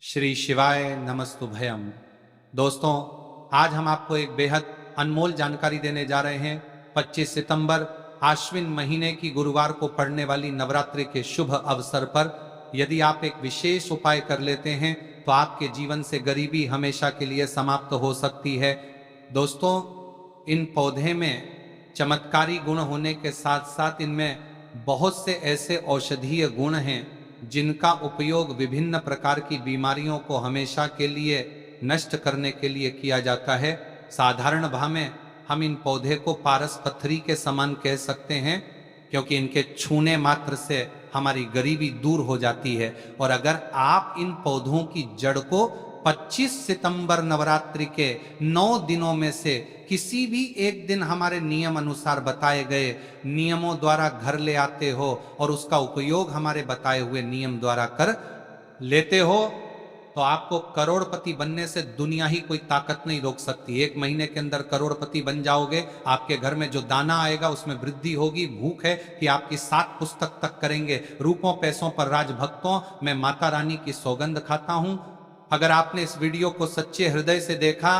श्री शिवाय नमस्तुभयम। दोस्तों, आज हम आपको एक बेहद अनमोल जानकारी देने जा रहे हैं। 25 सितंबर आश्विन महीने की गुरुवार को पड़ने वाली नवरात्रि के शुभ अवसर पर यदि आप एक विशेष उपाय कर लेते हैं तो आपके जीवन से गरीबी हमेशा के लिए समाप्त हो सकती है। दोस्तों, इन पौधे में चमत्कारी गुण होने के साथ साथ इनमें बहुत से ऐसे औषधीय गुण हैं जिनका उपयोग विभिन्न प्रकार की बीमारियों को हमेशा के लिए नष्ट करने के लिए किया जाता है। साधारण भाव में हम इन पौधे को पारस पत्थरी के समान कह सकते हैं, क्योंकि इनके छूने मात्र से हमारी गरीबी दूर हो जाती है। और अगर आप इन पौधों की जड़ को 25 सितंबर नवरात्रि के 9 दिनों में से किसी भी एक दिन हमारे नियम अनुसार बताए गए नियमों द्वारा घर ले आते हो और उसका उपयोग हमारे बताए हुए नियम द्वारा कर लेते हो तो आपको करोड़पति बनने से दुनिया ही कोई ताकत नहीं रोक सकती। 1 महीने के अंदर करोड़पति बन जाओगे। आपके घर में जो दाना आएगा उसमें वृद्धि होगी। भूख है कि आपकी 7 पुस्तक तक करेंगे। रूपों पैसों पर राज भक्तों, मैं माता रानी की सौगंध खाता हूं। अगर आपने इस वीडियो को सच्चे हृदय से देखा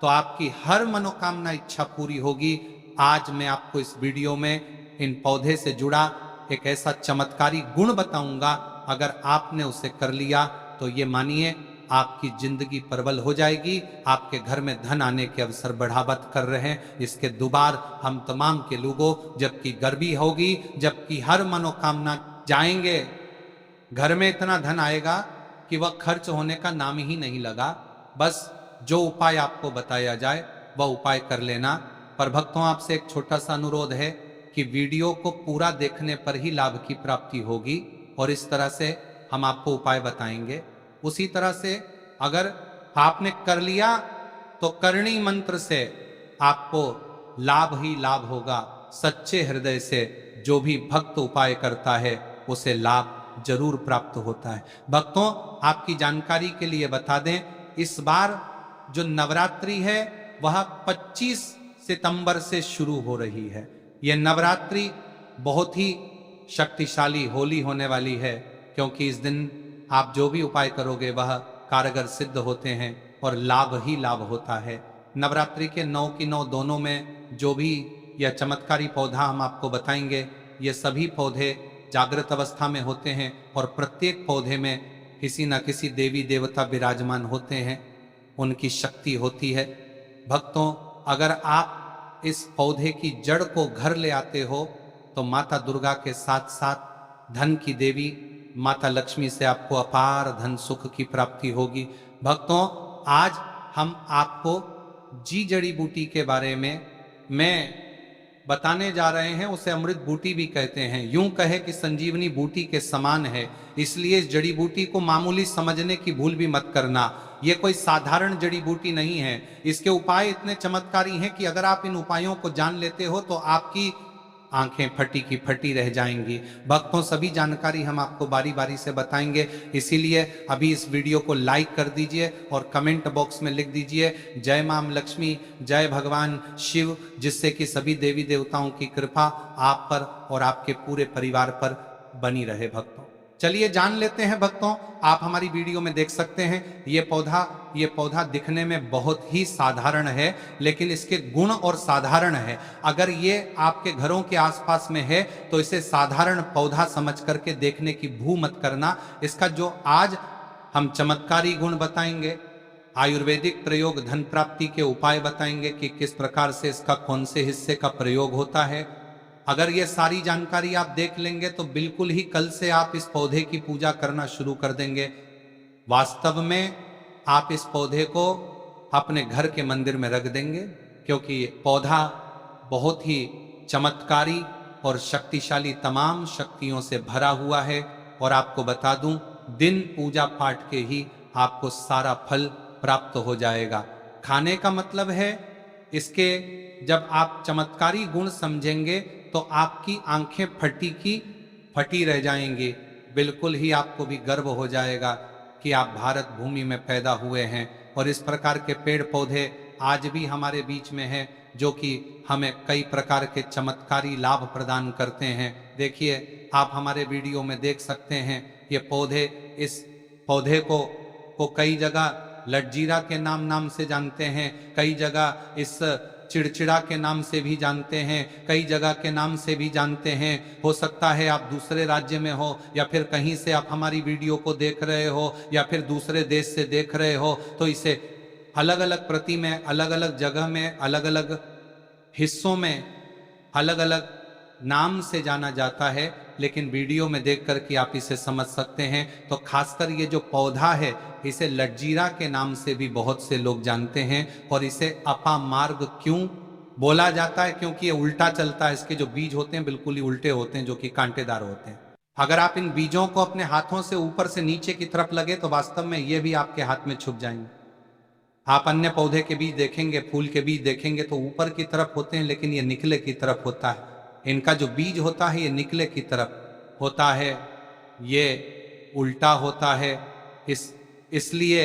तो आपकी हर मनोकामना इच्छा पूरी होगी। आज मैं आपको इस वीडियो में इन पौधे से जुड़ा एक ऐसा चमत्कारी गुण बताऊंगा, अगर आपने उसे कर लिया तो ये मानिए आपकी जिंदगी परवल हो जाएगी। आपके घर में धन आने के अवसर बढ़ावत कर रहे हैं। इसके दुबार हम तमाम के लोगों, जबकि गर्वी होगी, जबकि हर मनोकामना जाएंगे, घर में इतना धन आएगा कि वह खर्च होने का नाम ही नहीं लगा। बस जो उपाय आपको बताया जाए वह उपाय कर लेना। पर भक्तों, आपसे एक छोटा सा अनुरोध है कि वीडियो को पूरा देखने पर ही लाभ की प्राप्ति होगी और इस तरह से हम आपको उपाय बताएंगे। उसी तरह से अगर आपने कर लिया तो करणी मंत्र से आपको लाभ ही लाभ होगा। सच्चे हृदय से जो भी भक्त उपाय करता है उसे लाभ जरूर प्राप्त होता है। भक्तों, आपकी जानकारी के लिए बता दें, इस बार जो नवरात्रि है वह 25 सितंबर से शुरू हो रही है। यह नवरात्रि बहुत ही शक्तिशाली होली होने वाली है, क्योंकि इस दिन आप जो भी उपाय करोगे वह कारगर सिद्ध होते हैं और लाभ ही लाभ होता है। नवरात्रि के 9 की 9 दोनों में जो भी यह चमत्कारी पौधा हम आपको बताएंगे, ये सभी पौधे जागृत अवस्था में होते हैं और प्रत्येक पौधे में किसी न किसी देवी देवता विराजमान होते हैं, उनकी शक्ति होती है। भक्तों, अगर आप इस पौधे की जड़ को घर ले आते हो तो माता दुर्गा के साथ साथ धन की देवी माता लक्ष्मी से आपको अपार धन सुख की प्राप्ति होगी। भक्तों, आज हम आपको जी जड़ी बूटी के बारे में मैं बताने जा रहे हैं। उसे अमृत बूटी भी कहते हैं। यूं कहे कि संजीवनी बूटी के समान है, इसलिए इस जड़ी बूटी को मामूली समझने की भूल भी मत करना। यह कोई साधारण जड़ी बूटी नहीं है। इसके उपाय इतने चमत्कारी हैं कि अगर आप इन उपायों को जान लेते हो तो आपकी आंखें फटी की फटी रह जाएंगी। भक्तों, सभी जानकारी हम आपको बारी बारी से बताएंगे, इसीलिए अभी इस वीडियो को लाइक कर दीजिए और कमेंट बॉक्स में लिख दीजिए जय मां लक्ष्मी, जय भगवान शिव, जिससे कि सभी देवी देवताओं की कृपा आप पर और आपके पूरे परिवार पर बनी रहे। भक्तों, चलिए जान लेते हैं। भक्तों, आप हमारी वीडियो में देख सकते हैं ये पौधा दिखने में बहुत ही साधारण है, लेकिन इसके गुण और साधारण है। अगर ये आपके घरों के आसपास में है तो इसे साधारण पौधा समझ करके देखने की भूल मत करना। इसका जो आज हम चमत्कारी गुण बताएंगे, आयुर्वेदिक प्रयोग, धन प्राप्ति के उपाय बताएंगे कि किस प्रकार से इसका कौन से हिस्से का प्रयोग होता है। अगर ये सारी जानकारी आप देख लेंगे तो बिल्कुल ही कल से आप इस पौधे की पूजा करना शुरू कर देंगे। वास्तव में आप इस पौधे को अपने घर के मंदिर में रख देंगे, क्योंकि ये पौधा बहुत ही चमत्कारी और शक्तिशाली तमाम शक्तियों से भरा हुआ है। और आपको बता दूं, दिन पूजा पाठ के ही आपको सारा फल प्राप्त हो जाएगा। खाने का मतलब है, इसके जब आप चमत्कारी गुण समझेंगे तो आपकी आंखें फटी की फटी रह जाएंगी। बिल्कुल ही आपको भी गर्व हो जाएगा कि आप भारत भूमि में पैदा हुए हैं। और इस प्रकार के पेड़ पौधे आज भी हमारे बीच में हैं, जो कि हमें कई प्रकार के चमत्कारी लाभ प्रदान करते हैं। देखिए, आप हमारे वीडियो में देख सकते हैं ये पौधे, इस पौधे को को कई जगह लटजीरा के नाम से जानते हैं, कई जगह इस चिड़चिड़ा के नाम से भी जानते हैं, कई जगह के नाम से भी जानते हैं। हो सकता है आप दूसरे राज्य में हो या फिर कहीं से आप हमारी वीडियो को देख रहे हो या फिर दूसरे देश से देख रहे हो, तो इसे अलग अलग प्रति में, अलग अलग जगह में, अलग अलग हिस्सों में अलग अलग नाम से जाना जाता है। लेकिन वीडियो में देख कर के आप इसे समझ सकते हैं। तो खासकर ये जो पौधा है इसे लटजीरा के नाम से भी बहुत से लोग जानते हैं। और इसे अपामार्ग क्यों बोला जाता है? क्योंकि ये उल्टा चलता है। इसके जो बीज होते हैं बिल्कुल ही उल्टे होते हैं, जो कि कांटेदार होते हैं। अगर आप इन बीजों को अपने हाथों से ऊपर से नीचे की तरफ लगे तो वास्तव में ये भी आपके हाथ में छुप जाएंगे। आप अन्य पौधे के बीज देखेंगे, फूल के बीज देखेंगे तो ऊपर की तरफ होते हैं, लेकिन ये निकले की तरफ होता है। इनका जो बीज होता है ये निकले की तरफ होता है, ये उल्टा होता है। इसलिए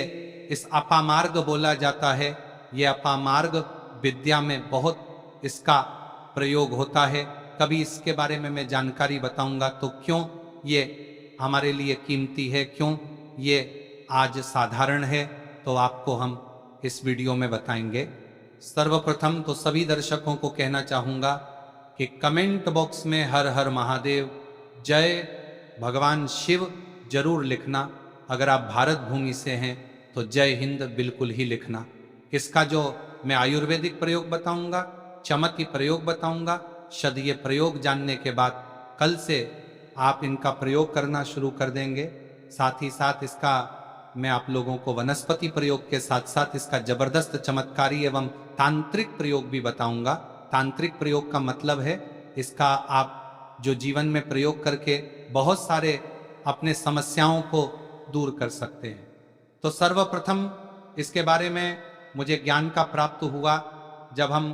इस अपामार्ग बोला जाता है। ये अपामार्ग विद्या में बहुत इसका प्रयोग होता है। कभी इसके बारे में मैं जानकारी बताऊंगा। तो क्यों ये हमारे लिए कीमती है, क्यों ये आज साधारण है, तो आपको हम इस वीडियो में बताएंगे। सर्वप्रथम तो सभी दर्शकों को कहना चाहूंगा कि कमेंट बॉक्स में हर हर महादेव, जय भगवान शिव जरूर लिखना। अगर आप भारत भूमि से हैं तो जय हिंद बिल्कुल ही लिखना। इसका जो मैं आयुर्वेदिक प्रयोग बताऊंगा, चमकी प्रयोग बताऊंगा, शदीय प्रयोग जानने के बाद कल से आप इनका प्रयोग करना शुरू कर देंगे। साथ ही साथ इसका मैं आप लोगों को वनस्पति प्रयोग के साथ साथ इसका जबरदस्त चमत्कारी एवं तांत्रिक प्रयोग भी बताऊंगा। तांत्रिक प्रयोग का मतलब है इसका आप जो जीवन में प्रयोग करके बहुत सारे अपने समस्याओं को दूर कर सकते हैं। तो सर्वप्रथम इसके बारे में मुझे ज्ञान का प्राप्त हुआ जब हम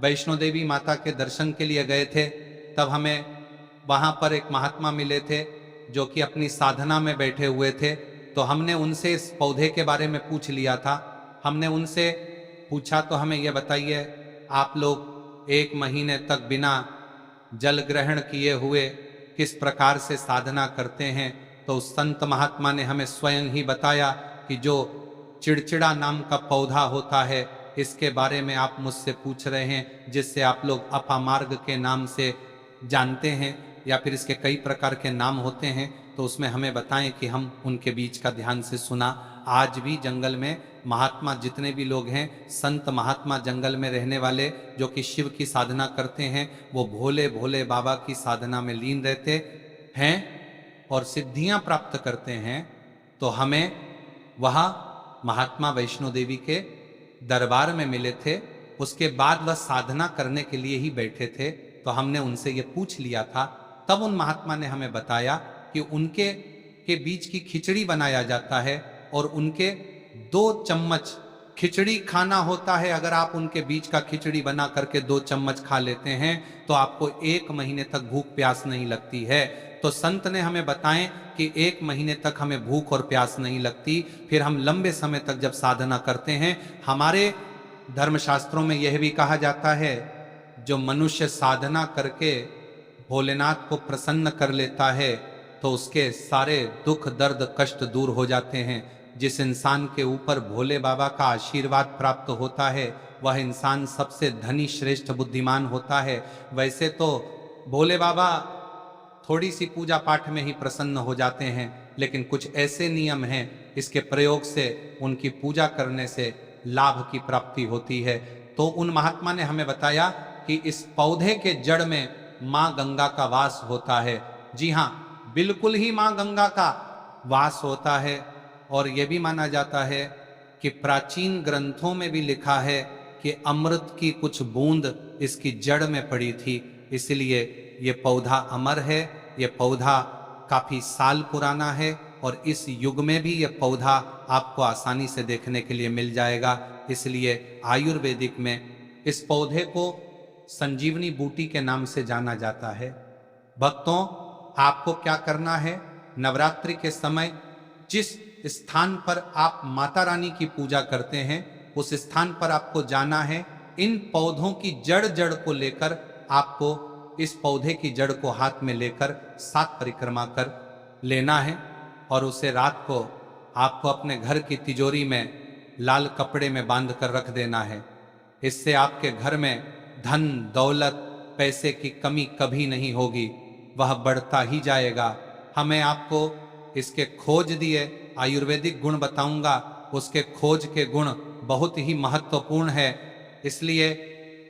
वैष्णो देवी माता के दर्शन के लिए गए थे। तब हमें वहाँ पर एक महात्मा मिले थे जो कि अपनी साधना में बैठे हुए थे। तो हमने उनसे इस पौधे के बारे में पूछ लिया था। हमने उनसे पूछा तो हमें यह बताइए, आप लोग 1 महीने तक बिना जल ग्रहण किए हुए किस प्रकार से साधना करते हैं? तो उस संत महात्मा ने हमें स्वयं ही बताया कि जो चिड़चिड़ा नाम का पौधा होता है इसके बारे में आप मुझसे पूछ रहे हैं, जिससे आप लोग अपामार्ग के नाम से जानते हैं या फिर इसके कई प्रकार के नाम होते हैं। तो उसमें हमें बताएं कि हम उनके बीच का ध्यान से सुना। आज भी जंगल में महात्मा जितने भी लोग हैं, संत महात्मा जंगल में रहने वाले जो कि शिव की साधना करते हैं, वो भोले भोले बाबा की साधना में लीन रहते हैं और सिद्धियां प्राप्त करते हैं। तो हमें वहाँ महात्मा वैष्णो देवी के दरबार में मिले थे। उसके बाद वह साधना करने के लिए ही बैठे थे। तो हमने उनसे ये पूछ लिया था। तब उन महात्मा ने हमें बताया कि उनके के बीच की खिचड़ी बनाया जाता है और उनके 2 चम्मच खिचड़ी खाना होता है। अगर आप उनके बीच का खिचड़ी बना करके 2 चम्मच खा लेते हैं तो आपको 1 महीने तक भूख प्यास नहीं लगती है। तो संत ने हमें बताएं कि 1 महीने तक हमें भूख और प्यास नहीं लगती। फिर हम लंबे समय तक जब साधना करते हैं, हमारे धर्मशास्त्रों में यह भी कहा जाता है, जो मनुष्य साधना करके भोलेनाथ को प्रसन्न कर लेता है तो उसके सारे दुख दर्द कष्ट दूर हो जाते हैं। जिस इंसान के ऊपर भोले बाबा का आशीर्वाद प्राप्त होता है वह इंसान सबसे धनी श्रेष्ठ बुद्धिमान होता है। वैसे तो भोले बाबा थोड़ी सी पूजा पाठ में ही प्रसन्न हो जाते हैं, लेकिन कुछ ऐसे नियम हैं इसके प्रयोग से उनकी पूजा करने से लाभ की प्राप्ति होती है। तो उन महात्मा ने हमें बताया कि इस पौधे के जड़ में माँ गंगा का वास होता है। जी हाँ, बिल्कुल ही माँ गंगा का वास होता है। और यह भी माना जाता है कि प्राचीन ग्रंथों में भी लिखा है कि अमृत की कुछ बूंद इसकी जड़ में पड़ी थी, इसलिए ये पौधा अमर है। ये पौधा काफी साल पुराना है और इस युग में भी ये पौधा आपको आसानी से देखने के लिए मिल जाएगा। इसलिए आयुर्वेदिक में इस पौधे को संजीवनी बूटी के नाम से जाना जाता है। भक्तों, आपको क्या करना है? नवरात्रि के समय जिस स्थान पर आप माता रानी की पूजा करते हैं उस स्थान पर आपको जाना है। इन पौधों की जड़ जड़ को लेकर आपको इस पौधे की जड़ को हाथ में लेकर 7 परिक्रमा कर लेना है और उसे रात को आपको अपने घर की तिजोरी में लाल कपड़े में बांध कर रख देना है। इससे आपके घर में धन दौलत पैसे की कमी कभी नहीं होगी, वह बढ़ता ही जाएगा। हमें आपको इसके खोज दिए आयुर्वेदिक गुण बताऊंगा, उसके खोज के गुण बहुत ही महत्वपूर्ण है। इसलिए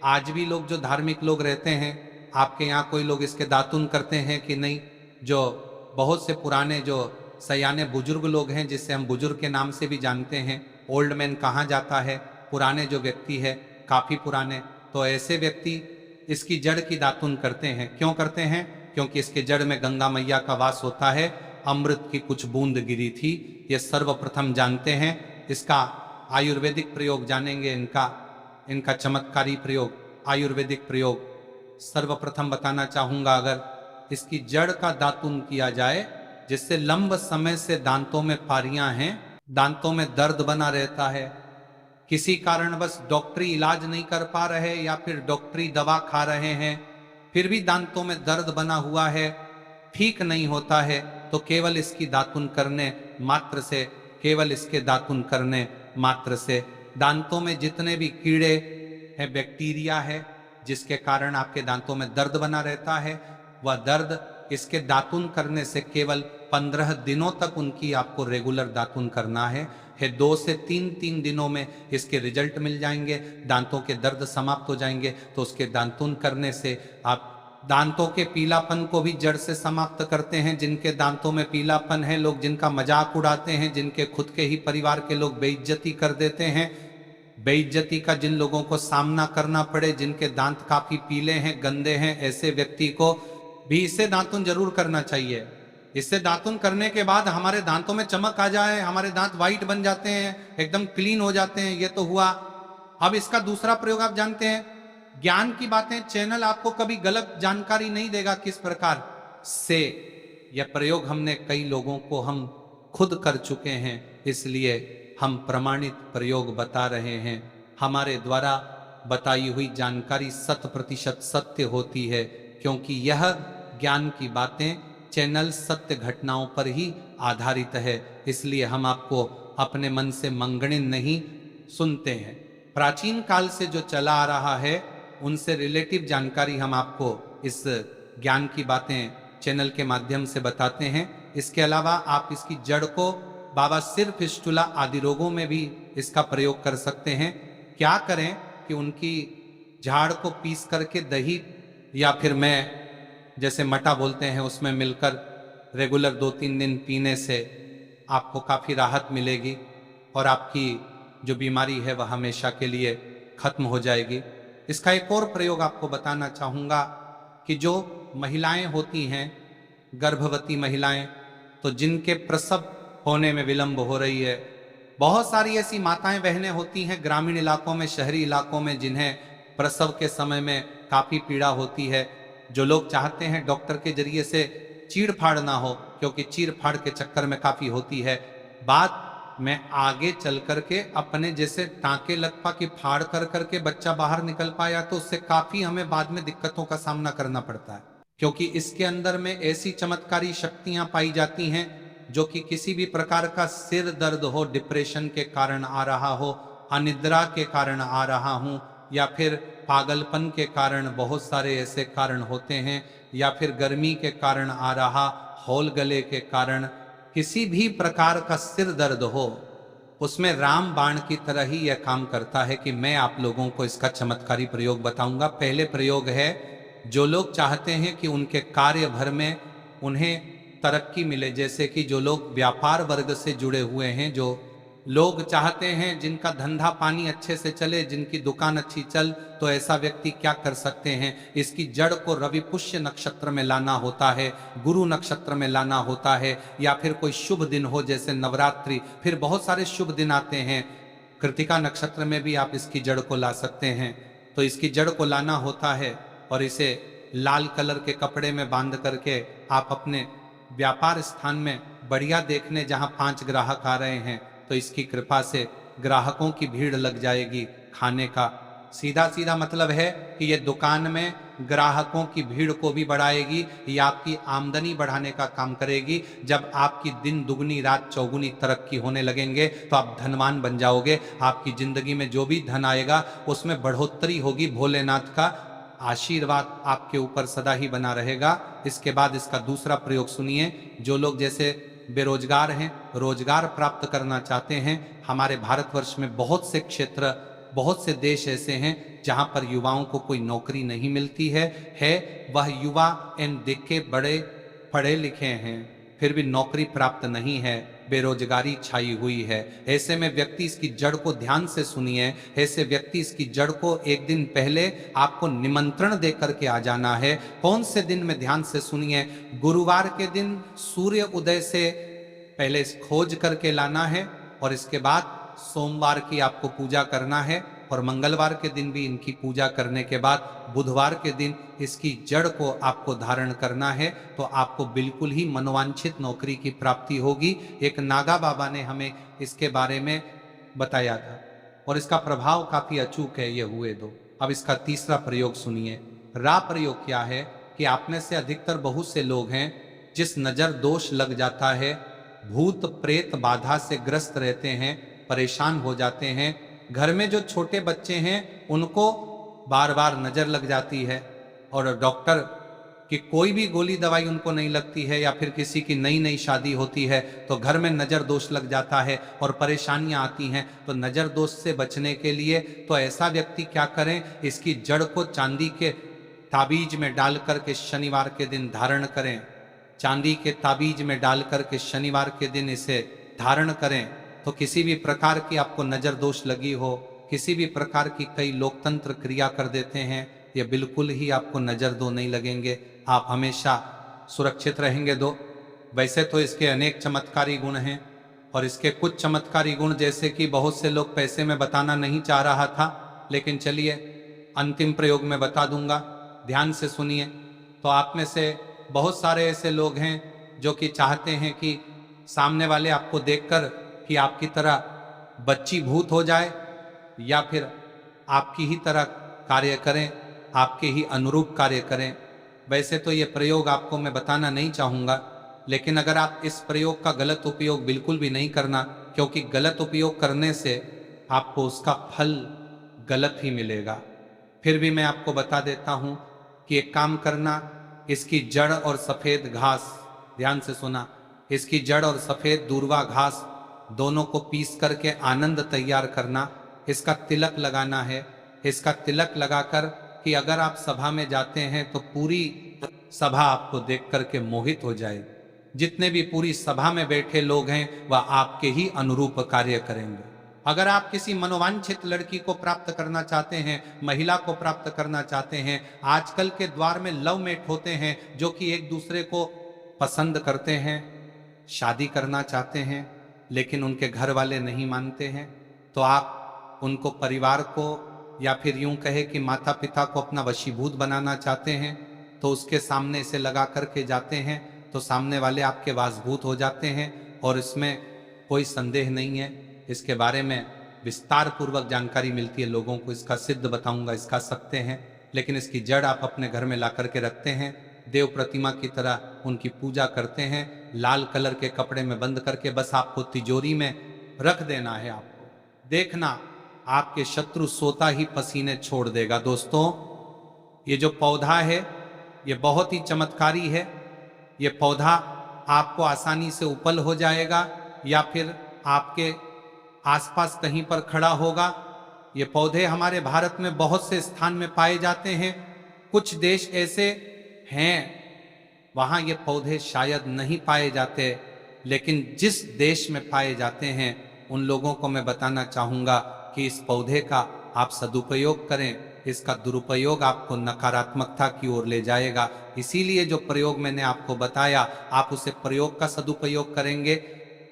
आज भी लोग जो धार्मिक लोग रहते हैं, आपके यहाँ कोई लोग इसके दातुन करते हैं कि नहीं? जो बहुत से पुराने जो सयाने बुजुर्ग लोग हैं, जिससे हम बुजुर्ग के नाम से भी जानते हैं, ओल्ड मैन कहा जाता है, पुराने जो व्यक्ति है काफी पुराने, तो ऐसे व्यक्ति इसकी जड़ की दातुन करते हैं। क्यों करते हैं? क्योंकि इसके जड़ में गंगा मैया का वास होता है, अमृत की कुछ बूंद गिरी थी, ये सर्वप्रथम जानते हैं। इसका आयुर्वेदिक प्रयोग जानेंगे, इनका चमत्कारी प्रयोग, आयुर्वेदिक प्रयोग सर्वप्रथम बताना चाहूंगा। अगर इसकी जड़ का दातुन किया जाए, जिससे लंब समय से दांतों में पारियां हैं, दांतों में दर्द बना रहता है, किसी कारणवश डॉक्टरी इलाज नहीं कर पा रहे या फिर डॉक्टरी दवा खा रहे हैं, फिर भी दांतों में दर्द बना हुआ है, ठीक नहीं होता है, तो केवल इसकी दातुन करने मात्र से, केवल इसके दातुन करने मात्र से दांतों में जितने भी कीड़े हैं, बैक्टीरिया है, जिसके कारण आपके दांतों में दर्द बना रहता है, वह दर्द इसके दातुन करने से केवल 15 दिनों तक उनकी आपको रेगुलर दातुन करना है। 2 से 3 दिनों में इसके रिजल्ट मिल जाएंगे, दांतों के दर्द समाप्त हो जाएंगे। तो उसके दातुन करने से आप दांतों के पीलापन को भी जड़ से समाप्त करते हैं। जिनके दांतों में पीलापन है, लोग जिनका मजाक उड़ाते हैं, जिनके खुद के ही परिवार के लोग बेइज्जती कर देते हैं, बेइज्जती का जिन लोगों को सामना करना पड़े, जिनके दांत काफी पीले हैं, गंदे हैं, ऐसे व्यक्ति को भी इससे दातुन जरूर करना चाहिए। इससे दातुन करने के बाद हमारे दांतों में चमक आ जाए, हमारे दांत वाइट बन जाते हैं, एकदम क्लीन हो जाते हैं। ये तो हुआ। अब इसका दूसरा प्रयोग आप जानते हैं, ज्ञान की बातें चैनल आपको कभी गलत जानकारी नहीं देगा किस प्रकार से। यह प्रयोग हमने कई लोगों को हम खुद कर चुके हैं, इसलिए हम प्रमाणित प्रयोग बता रहे हैं। हमारे द्वारा बताई हुई जानकारी 100% सत्य होती है, क्योंकि यह ज्ञान की बातें चैनल सत्य घटनाओं पर ही आधारित है। इसलिए हम आपको अपने मन से मंगने नहीं सुनते हैं। प्राचीन काल से जो चला आ रहा है, उनसे रिलेटिव जानकारी हम आपको इस ज्ञान की बातें चैनल के माध्यम से बताते हैं। इसके अलावा आप इसकी जड़ को बाबा सिर फिस्टुला आदि रोगों में भी इसका प्रयोग कर सकते हैं। क्या करें कि उनकी झाड़ को पीस करके दही या फिर मैं जैसे मटा बोलते हैं उसमें मिलकर रेगुलर 2-3 दिन पीने से आपको काफ़ी राहत मिलेगी और आपकी जो बीमारी है वह हमेशा के लिए खत्म हो जाएगी। इसका एक और प्रयोग आपको बताना चाहूँगा कि जो महिलाएं होती हैं, गर्भवती महिलाएं, तो जिनके प्रसव होने में विलंब हो रही है, बहुत सारी ऐसी माताएं बहनें होती हैं ग्रामीण इलाकों में, शहरी इलाकों में, जिन्हें प्रसव के समय में काफ़ी पीड़ा होती है। जो लोग चाहते हैं डॉक्टर के जरिए से चीड़ फाड़ ना हो, क्योंकि चीड़ फाड़ के चक्कर में काफ़ी होती है। बात मैं आगे चल करके अपने जैसे टांके लगपा की फाड़ कर करके बच्चा बाहर निकल पाया, तो उससे काफ़ी हमें बाद में दिक्कतों का सामना करना पड़ता है, क्योंकि इसके अंदर में ऐसी चमत्कारी शक्तियां पाई जाती हैं जो कि किसी भी प्रकार का सिर दर्द हो, डिप्रेशन के कारण आ रहा हो, अनिद्रा के कारण आ रहा हूं, या फिर पागलपन के कारण, बहुत सारे ऐसे कारण होते हैं, या फिर गर्मी के कारण आ रहा, हौल गले के कारण, किसी भी प्रकार का सिर दर्द हो, उसमें राम बाण की तरह ही यह काम करता है कि मैं आप लोगों को इसका चमत्कारी प्रयोग बताऊंगा। पहले प्रयोग है, जो लोग चाहते हैं कि उनके कार्य भर में उन्हें तरक्की मिले, जैसे कि जो लोग व्यापार वर्ग से जुड़े हुए हैं, जो लोग चाहते हैं जिनका धंधा पानी अच्छे से चले, जिनकी दुकान अच्छी चल, तो ऐसा व्यक्ति क्या कर सकते हैं, इसकी जड़ को रवि पुष्य नक्षत्र में लाना होता है, गुरु नक्षत्र में लाना होता है, या फिर कोई शुभ दिन हो जैसे नवरात्रि, फिर बहुत सारे शुभ दिन आते हैं, कृतिका नक्षत्र में भी आप इसकी जड़ को ला सकते हैं। तो इसकी जड़ को लाना होता है और इसे लाल कलर के कपड़े में बांध करके आप अपने व्यापार स्थान में बढ़िया देखने, जहां 5 ग्राहक आ रहे हैं, तो इसकी कृपा से ग्राहकों की भीड़ लग जाएगी खाने का। सीधा सीधा मतलब है कि ये दुकान में ग्राहकों की भीड़ को भी बढ़ाएगी, ये आपकी आमदनी बढ़ाने का काम करेगी। जब आपकी दिन दुगनी रात चौगुनी तरक्की होने लगेंगे तो आप धनवान बन जाओगे। आपकी जिंदगी में जो भी धन आएगा उसमें बढ़ोतरी होगी। भोलेनाथ का आशीर्वाद आपके ऊपर सदा ही बना रहेगा। इसके बाद इसका दूसरा प्रयोग सुनिए। जो लोग जैसे बेरोजगार हैं, रोजगार प्राप्त करना चाहते हैं, हमारे भारतवर्ष में बहुत से क्षेत्र, बहुत से देश ऐसे हैं जहां पर युवाओं को कोई नौकरी नहीं मिलती है वह युवा इन देख के बड़े पढ़े लिखे हैं फिर भी नौकरी प्राप्त नहीं है, बेरोजगारी छाई हुई है। ऐसे में व्यक्ति इसकी जड़ को ध्यान से सुनिए। ऐसे व्यक्ति इसकी जड़ को एक दिन पहले आपको निमंत्रण दे करके आ जाना है। कौन से दिन में, ध्यान से सुनिए। गुरुवार के दिन सूर्य उदय से पहले खोज करके लाना है और इसके बाद सोमवार की आपको पूजा करना है और मंगलवार के दिन भी इनकी पूजा करने के बाद बुधवार के दिन इसकी जड़ को आपको धारण करना है, तो आपको बिल्कुल ही मनोवांछित नौकरी की प्राप्ति होगी। एक नागा बाबा ने हमें इसके बारे में बताया था और इसका प्रभाव काफी अचूक है। ये हुए दो। अब इसका तीसरा प्रयोग सुनिए। रा प्रयोग क्या है कि आप में से अधिकतर बहुत से लोग हैं जिस नजर दोष लग जाता है, भूत प्रेत बाधा से ग्रस्त रहते हैं, परेशान हो जाते हैं। घर में जो छोटे बच्चे हैं उनको बार बार नजर लग जाती है और डॉक्टर की कोई भी गोली दवाई उनको नहीं लगती है, या फिर किसी की नई नई शादी होती है तो घर में नजर दोष लग जाता है और परेशानियां आती हैं। तो नजर दोष से बचने के लिए तो ऐसा व्यक्ति क्या करें, इसकी जड़ को चांदी के ताबीज में डाल करके शनिवार के दिन धारण करें। चांदी के ताबीज में डाल करके शनिवार के दिन इसे धारण करें तो किसी भी प्रकार की आपको नजर दोष लगी हो, किसी भी प्रकार की, कई लोकतंत्र क्रिया कर देते हैं, ये बिल्कुल ही आपको नजर दो नहीं लगेंगे। आप हमेशा सुरक्षित रहेंगे। दो वैसे तो इसके अनेक चमत्कारी गुण हैं और इसके कुछ चमत्कारी गुण जैसे कि बहुत से लोग पैसे में बताना नहीं चाह रहा था, लेकिन चलिए अंतिम प्रयोग में बता दूंगा। ध्यान से सुनिए। तो आप में से बहुत सारे ऐसे लोग हैं जो कि चाहते हैं कि सामने वाले आपको देखकर कि आपकी तरह बच्ची भूत हो जाए या फिर आपकी ही तरह कार्य करें, आपके ही अनुरूप कार्य करें। वैसे तो ये प्रयोग आपको मैं बताना नहीं चाहूँगा, लेकिन अगर आप इस प्रयोग का गलत उपयोग बिल्कुल भी नहीं करना, क्योंकि गलत उपयोग करने से आपको उसका फल गलत ही मिलेगा। फिर भी मैं आपको बता देता हूँ कि एक काम करना, इसकी जड़ और सफ़ेद घास, ध्यान से सुना, इसकी जड़ और सफ़ेद दूर्वा घास दोनों को पीस करके आनंद तैयार करना, इसका तिलक लगाना है। इसका तिलक लगाकर कि अगर आप सभा में जाते हैं तो पूरी सभा आपको देख करके मोहित हो जाए। जितने भी पूरी सभा में बैठे लोग हैं वह आपके ही अनुरूप कार्य करेंगे। अगर आप किसी मनोवांछित लड़की को प्राप्त करना चाहते हैं, महिला को प्राप्त करना चाहते हैं, आजकल के द्वार में लव मेट होते हैं जो कि एक दूसरे को पसंद करते हैं, शादी करना चाहते हैं, लेकिन उनके घर वाले नहीं मानते हैं, तो आप उनको, परिवार को, या फिर यूं कहे कि माता पिता को अपना वशीभूत बनाना चाहते हैं, तो उसके सामने इसे लगा करके जाते हैं तो सामने वाले आपके वासभूत हो जाते हैं। और इसमें कोई संदेह नहीं है। इसके बारे में विस्तार पूर्वक जानकारी मिलती है लोगों को। इसका सिद्ध बताऊंगा, इसका सत्य है। लेकिन इसकी जड़ आप अपने घर में ला करके रखते हैं, देव प्रतिमा की तरह उनकी पूजा करते हैं, लाल कलर के कपड़े में बंद करके बस आपको तिजोरी में रख देना है। आपको देखना, आपके शत्रु सोता ही पसीने छोड़ देगा। दोस्तों, ये जो पौधा है ये बहुत ही चमत्कारी है। ये पौधा आपको आसानी से उपल हो जाएगा या फिर आपके आसपास कहीं पर खड़ा होगा। ये पौधे हमारे भारत में बहुत से स्थान में पाए जाते हैं। कुछ देश ऐसे हैं वहाँ ये पौधे शायद नहीं पाए जाते, लेकिन जिस देश में पाए जाते हैं उन लोगों को मैं बताना चाहूँगा कि इस पौधे का आप सदुपयोग करें। इसका दुरुपयोग आपको नकारात्मकता की ओर ले जाएगा। इसीलिए जो प्रयोग मैंने आपको बताया, आप उसे प्रयोग का सदुपयोग करेंगे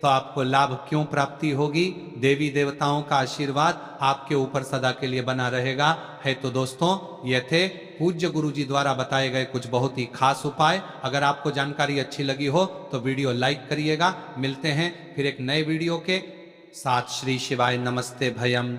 तो आपको लाभ क्यों प्राप्ति होगी। देवी देवताओं का आशीर्वाद आपके ऊपर सदा के लिए बना रहेगा। है तो दोस्तों, ये थे पूज्य गुरु जी द्वारा बताए गए कुछ बहुत ही खास उपाय। अगर आपको जानकारी अच्छी लगी हो तो वीडियो लाइक करिएगा। मिलते हैं फिर एक नए वीडियो के साथ। श्री शिवाय नमस्ते भयम।